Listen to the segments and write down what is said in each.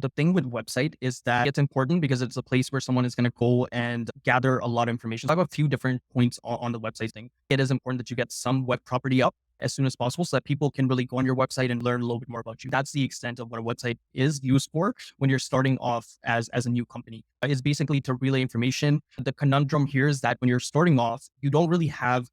The thing with website is that it's important because it's a place where someone is going to go and gather a lot of information. So I have a few different points on the website thing. It is important that you get some web property up as soon as possible so that people can really go on your website and learn a little bit more about you. That's the extent of what a website is used for when you're starting off as a new company. It's basically to relay information. The conundrum here is that when you're starting off, you don't really have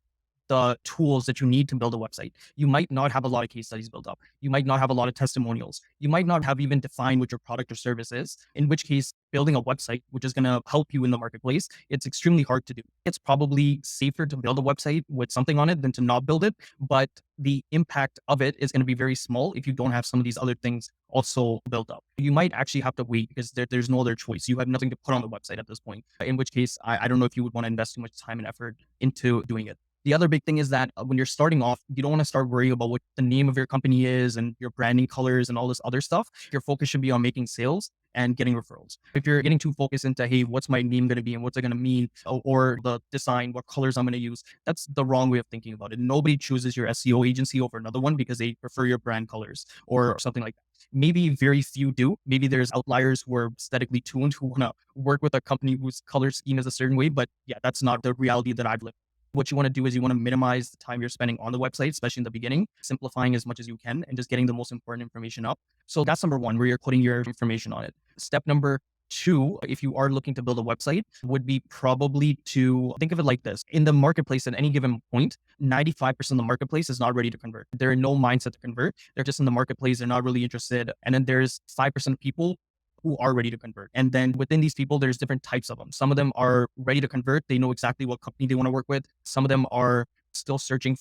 the tools that you need to build a website. You might not have a lot of case studies built up. You might not have a lot of testimonials. You might not have even defined what your product or service is, in which case building a website, which is going to help you in the marketplace, it's extremely hard to do. It's probably safer to build a website with something on it than to not build it, but the impact of it is going to be very small if you don't have some of these other things also built up. You might actually have to wait because there's no other choice. You have nothing to put on the website at this point, in which case I don't know if you would want to invest too much time and effort into doing it. The other big thing is that when you're starting off, you don't want to start worrying about what the name of your company is and your branding colors and all this other stuff. Your focus should be on making sales and getting referrals. If you're getting too focused into, hey, what's my name going to be and what's it going to mean, or the design, what colors I'm going to use, that's the wrong way of thinking about it. Nobody chooses your SEO agency over another one because they prefer your brand colors or something like that. Maybe very few do. Maybe there's outliers who are aesthetically tuned who want to work with a company whose color scheme is a certain way. But yeah, that's not the reality that I've lived. What you want to do is you want to minimize the time you're spending on the website, especially in the beginning, simplifying as much as you can and just getting the most important information up. So that's number one, where you're putting your information on it. Step number two, if you are looking to build a website, would be probably to think of it like this. In the marketplace at any given point, 95% of the marketplace is not ready to convert. They're in no mindset to convert. They're just in the marketplace. They're not really interested. And then there's 5% of people who are ready to convert. And then within these people, there's different types of them. Some of them are ready to convert. They know exactly what company they want to work with. Some of them are still searching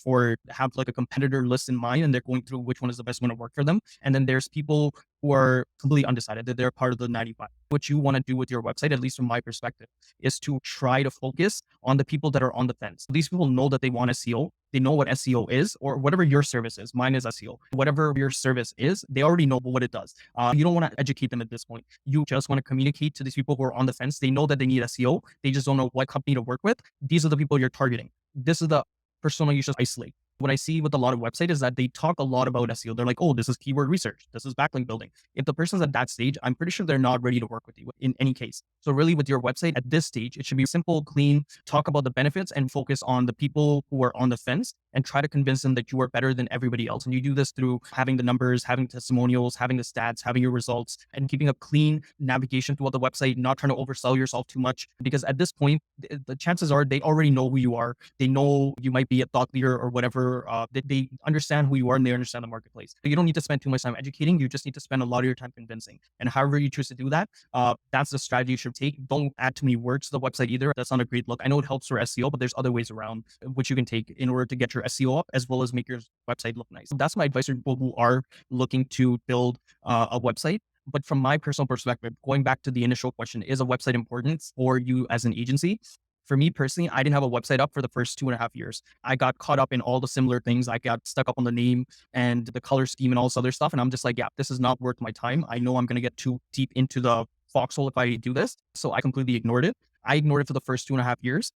have like a competitor list in mind and they're going through which one is the best one to work for them. And then there's people who are completely undecided that they're part of the 95. What you want to do with your website, at least from my perspective, is to try to focus on the people that are on the fence. These people know that they want SEO. They know what SEO is or whatever your service is. Mine is SEO. Whatever your service is, they already know what it does. You don't want to educate them at this point. You just want to communicate to these people who are on the fence. They know that they need SEO. They just don't know what company to work with. These are the people you're targeting. This is the persona you should isolate. What I see with a lot of websites is that they talk a lot about SEO. They're like, oh, this is keyword research. This is backlink building. If the person's at that stage, I'm pretty sure they're not ready to work with you in any case. So really with your website at this stage, it should be simple, clean, talk about the benefits and focus on the people who are on the fence and try to convince them that you are better than everybody else. And you do this through having the numbers, having testimonials, having the stats, having your results, and keeping a clean navigation throughout the website, not trying to oversell yourself too much. Because at this point, the chances are they already know who you are. They know you might be a thought leader or whatever. They understand who you are and they understand the marketplace. You don't need to spend too much time educating. You just need to spend a lot of your time convincing. And however you choose to do that, that's the strategy you should take. Don't add too many words to the website either. That's not a great look. I know it helps for SEO, but there's other ways around which you can take in order to get your SEO up as well as make your website look nice. That's my advice for people who are looking to build a website. But from my personal perspective, going back to the initial question, is a website important for you as an agency? For me personally, I didn't have a website up for the first 2.5 years. I got caught up in all the similar things. I got stuck up on the name and the color scheme and all this other stuff. And I'm just like, yeah, this is not worth my time. I know I'm going to get too deep into the foxhole if I do this. So I completely ignored it. I ignored it for the first 2.5 years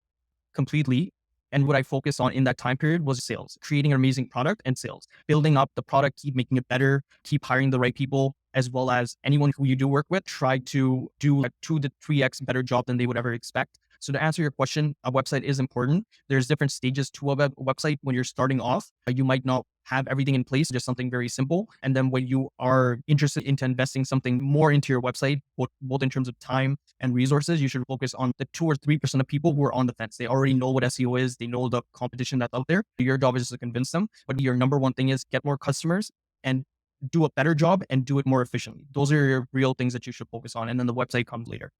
completely. And what I focused on in that time period was sales, creating an amazing product and sales, building up the product, keep making it better, keep hiring the right people, as well as anyone who you do work with, try to do a 2 to 3x better job than they would ever expect. So to answer your question, a website is important. There's different stages to a website. When you're starting off, you might not have everything in place, just something very simple. And then when you are interested into investing something more into your website, both in terms of time and resources, you should focus on the 2 or 3% of people who are on the fence. They already know what SEO is. They know the competition that's out there. Your job is to convince them. But your number one thing is get more customers and do a better job and do it more efficiently. Those are your real things that you should focus on. And then the website comes later.